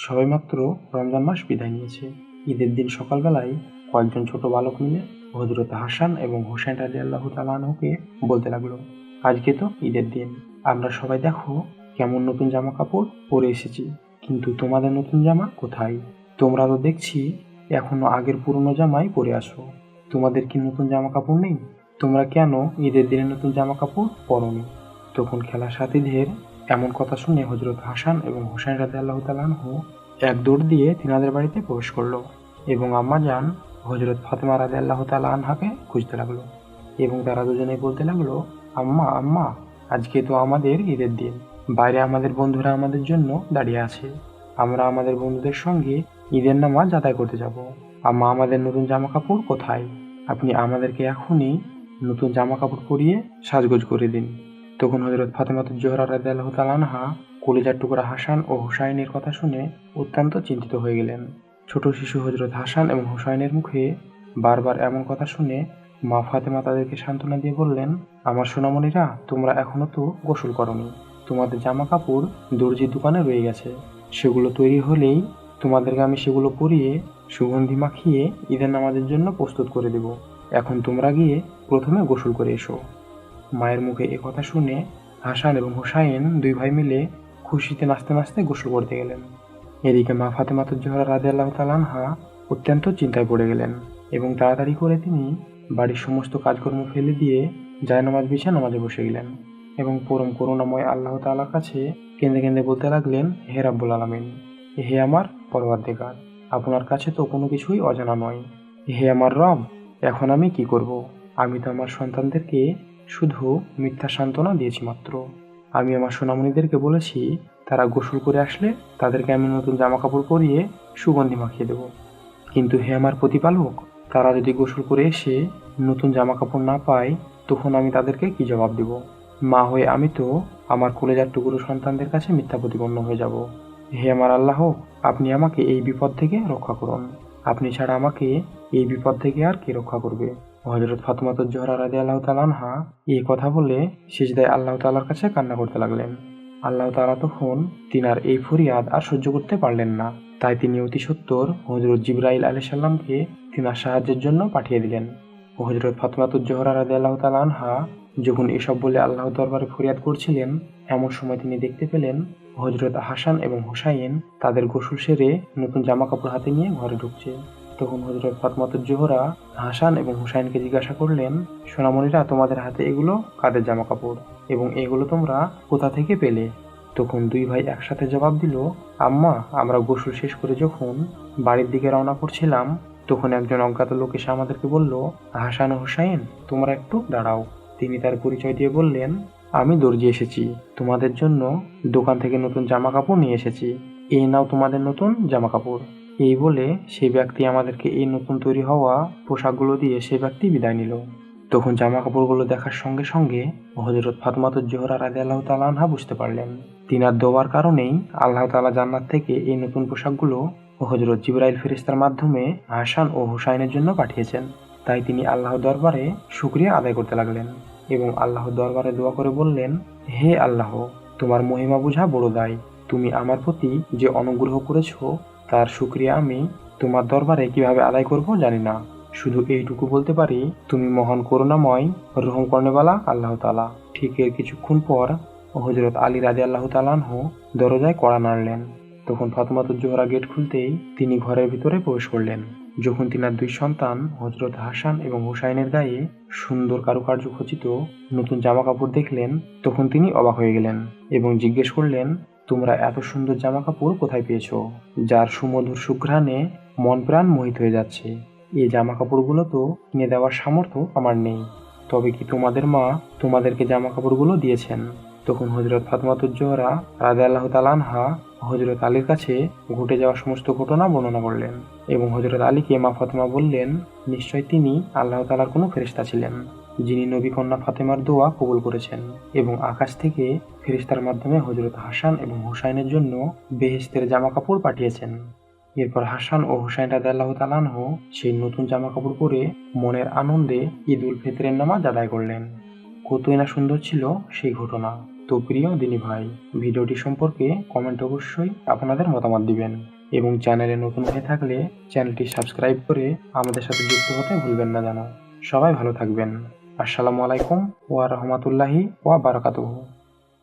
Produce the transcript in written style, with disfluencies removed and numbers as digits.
সবেমাত্র রমজান মাস বিদায় নিয়েছে। ঈদের দিন সকালবেলায় কয়েকজন ছোট বালক মিলে হযরত হাসান এবং হুসাইন রাদিয়াল্লাহু তাআলা আনহুকে বলতে লাগলো, আজকে তো ঈদের দিন, আমরা সবাই দেখো কেমন নতুন জামা কাপড় পরে এসেছি, কিন্তু তোমাদের নতুন জামা কোথায়? তোমরা তো দেখছি এখনো আগের পুরনো জামাই পরে আছো। তোমাদের কি নতুন জামা কাপড় নেই? তোমরা কেন ঈদের দিনে নতুন জামা কাপড় পরোনি? তখন খেলার সাথীদের এমন কথা শুনে হযরত হাসান এবং হুসাইন রাদিয়াল্লাহু তাআলা আনহু এক দৌড় দিয়ে তিনাদের বাড়িতে প্রবেশ করলো এবং আম্মাজান হযরত ফাতেমা রাদিয়াল্লাহু তাআলা আনহাকে খুঁজতে লাগলো এবং তারা দুজনেই বলতে লাগলো, আম্মা আম্মা, আজকে তো আমাদের ঈদের দিন, বাইরে আমাদের বন্ধুরা আমাদের জন্য দাঁড়িয়ে আছে, আমরা আমাদের বন্ধুদের সঙ্গে ঈদের নামাজ আদায় করতে যাব। আম্মা, আমাদের নতুন জামা কাপড় কোথায়? আপনি আমাদেরকে এখনই নতুন জামা কাপড় পরিয়ে সাজগোজ করে দিন। তখন হযরত ফাতেমাতুজ জোহরা রাদিয়াল্লাহু তাআলা আনহা কলিজার টুকরা হাসান ও হুসাইনের কথা শুনে অত্যন্ত চিন্তিত হয়ে গেলেন। ছোট শিশু হযরত হাসান এবং হুসাইনের মুখে বারবার এমন কথা শুনে মা ফাতেমা তাদেরকে সান্ত্বনা দিয়ে বললেন, আমার সোনামণিরা, তোমরা এখনো তো গোসল করনি, তোমাদের জামা কাপড় দর্জির দোকানে রয়ে গেছে, সেগুলো তৈরি হলেই তোমাদেরকে আমি সেগুলো পরিয়ে সুগন্ধি মাখিয়ে ঈদের নামাজের জন্য প্রস্তুত করে দেব। এখন তোমরা গিয়ে প্রথমে গোসল করে এসো। মায়ের মুখে এ কথা শুনে হাসান এবং হুসাইন দুই ভাই মিলে খুশিতে নাচতে নাচতে গোসল করতে গেলেন। এদিকে মা ফাতেমাতুজ জোহরা রাদিয়াল্লাহু তাআলা আনহা অত্যন্ত চিন্তায় পড়ে গেলেন এবং তাড়াতাড়ি করে তিনি বাড়ির সমস্ত কাজকর্ম ফেলে দিয়ে জায়নামাজ বিছিয়ে নামাজে বসে গেলেন এবং পরম করুণাময় আল্লাহ তাআলার কাছে কেঁদে কেঁদে বলতে লাগলেন, হে রাব্বুল আলামিন, হে আমার পরওয়ারদিগার, আপনার কাছে তো কোনো কিছুই অজানা নয়। হে আমার রব, এখন আমি কি করব? আমি তো আমার সন্তানদেরকে শুধু মিথ্যা সান্ত্বনা দিয়েছি মাত্র। আমি আমার সোনামণিদেরকে বলেছি তারা গোসল করে আসলে তাদেরকে আমি নতুন জামা কাপড় পরিয়ে সুগন্ধি মাখিয়ে দেব, কিন্তু হে আমার প্রতিপালক, তারা যদি গোসল করে এসে নতুন জামা কাপড় না পায়, তখন আমি তাদেরকে কি জবাব দেব? মা হয়ে আমি তো আমার কলেজার টুকরো সন্তানদের কাছে মিথ্যা প্রতিপন্ন হয়ে যাব। হে আমার আল্লাহ, আপনি আমাকে এই বিপদ থেকে রক্ষা করুন। আপনি ছাড়া আমাকে এই বিপদ থেকে আর কে রক্ষা করবে? হযরত ফাতেমাতুজ জোহরা রাদিয়াল্লাহু তাআলা আনহা এই কথা বলে সিজদায় আল্লাহ তাআলার কাছে কান্না করতে লাগলেন। আল্লাহ তাআলা তখন তিনার এই ফরিয়াদ আর সহ্য করতে পারলেন না, তাই তিনি অতি সত্বর হযরত জিবরাইল আলাইহিস সালামকে তিনার সাহায্যের জন্য পাঠিয়ে দিলেন। হযরত ফাতেমাতুজ জোহরা রাদিয়াল্লাহু তাআলা আনহা যখন এসব বলে আল্লাহর দরবারে ফরিয়াদ করছিলেন, এমন সময় তিনি দেখতে পেলেন হযরত হাসান এবং হুসাইন তাদের গোসল সেরে নতুন জামা কাপড় হাতে নিয়ে ঘরে ঢুকছে। তখন হযরত ফাতেমাতুজ জোহরা হাসান এবং হুসাইনকে জিজ্ঞাসা করলেন, সোনামণিরা, তোমাদের হাতে এগুলো কাদের জামা কাপড় এবং এগুলো তোমরা কোথা থেকে পেলে? তখন দুই ভাই একসাথে জবাব দিল, আম্মা, আমরা গোসল শেষ করে যখন বাড়ির দিকে রওনা করছিলাম, তখন একজন অজ্ঞাত লোক এসে আমাদেরকে বলল, হাসান ও হুসাইন, তোমরা একটু দাঁড়াও। তিনি তার পরিচয় দিয়ে বললেন, আমি দর্জি এসেছি, তোমাদের জন্য দোকান থেকে নতুন জামা কাপড় নিয়ে এসেছি, এই নাও তোমাদের নতুন জামা কাপড়। এই বলে সেই ব্যক্তি আমাদেরকে এই নতুন তৈরি হওয়া পোশাকগুলো দিয়ে সেই ব্যক্তি বিদায় নিল। তখন জামা কাপড়গুলো দেখার সঙ্গে সঙ্গে হযরত ফাতেমাতুজ জোহরা রাদিয়াল্লাহু তাআলা আনহা বুঝতে পারলেন, তিনার দোয়ার কারণেই আল্লাহ তাআলা জান্নাত থেকে এই নতুন পোশাকগুলো হযরত জিবরাইল ফেরেশতার মাধ্যমে হাসান ও হুসাইনের জন্য পাঠিয়েছেন। তাই তিনি আল্লাহর দরবারে শুকরিয়া আদায় করতে লাগলেন এবং আল্লাহর দরবারে দোয়া করে বললেন, হে আল্লাহ, তোমার মহিমা বোঝা বড় দায়, তুমি আমার প্রতি যে অনুগ্রহ করেছো তার শুকরিয়া আমি তোমার দরবারে কিভাবে আদায় করব জানি না। শুধু এইটুকু বলতে পারি, তুমি মহান করুণাময়, রহম কর্নেওয়ালা আল্লাহ তাআলা। ঠিক এর কিছুক্ষণ পর হযরত আলী রাদিয়াল্লাহু তাআলা আনহু দরজায় কড়া নাড়লেন। তখন ফাতেমাতুজ জোহরা গেট খুলতেই তিনি ঘরের ভিতরে প্রবেশ করলেন। যখন তিনার দুই সন্তান হযরত হাসান এবং হুসাইনের গায়ে সুন্দর কারুকার্য খচিত নতুন জামা কাপড় দেখলেন, তখন তিনি অবাক হয়ে গেলেন এবং জিজ্ঞেস করলেন, তোমরা এত সুন্দর জামা কাপড় কোথায় পেয়েছো, যার সুমধুর সুঘ্রাণে মন প্রাণ মোহিত হয়ে যাচ্ছে? এই জামা কাপড়গুলো তো কিনে দেওয়ার সামর্থ্য আমার নেই, তবে কি তোমাদের মা তোমাদেরকে জামা কাপড়গুলো দিয়েছেন? তখন হযরত ফাতেমাতুজ জোহরা রাদিয়াল্লাহু তাআলা আনহা হযরত আলীর কাছে ঘটে যাওয়া সমস্ত ঘটনা বর্ণনা করলেন এবং হযরত আলীকে মা ফাতেমা বললেন, নিশ্চয় তিনি আল্লাহ তাআলার কোনো ফেরেশতা ছিলেন, যিনি নবী কন্যা ফাতেমার দোয়া কবুল করেছেন এবং আকাশ থেকে ফেরেশতার মাধ্যমে হযরত হাসান এবং হুসাইনের জন্য বেহেশতের জামা কাপড় পাঠিয়েছেন। এরপর হাসান ও হুসাইন রাদিয়াল্লাহু তাআলা আনহু সেই নতুন জামা কাপড় পরে মনের আনন্দে ঈদ উল ফিতরের নামাজ আদায় করলেন। কতই না সুন্দর ছিল সেই ঘটনা। তো প্রিয় দিনী ভাই, ভিডিওটি সম্পর্কে কমেন্ট অবশ্যই আপনাদের মতামত দিবেন এবং চ্যানেলে নতুন হয়ে থাকলে চ্যানেলটি সাবস্ক্রাইব করে আমাদের সাথে যুক্ত হতে ভুলবেন না যেন। সবাই ভালো থাকবেন। আসসালামু আলাইকুম ওয়া রাহমাতুল্লাহি ওয়া বারাকাতুহু।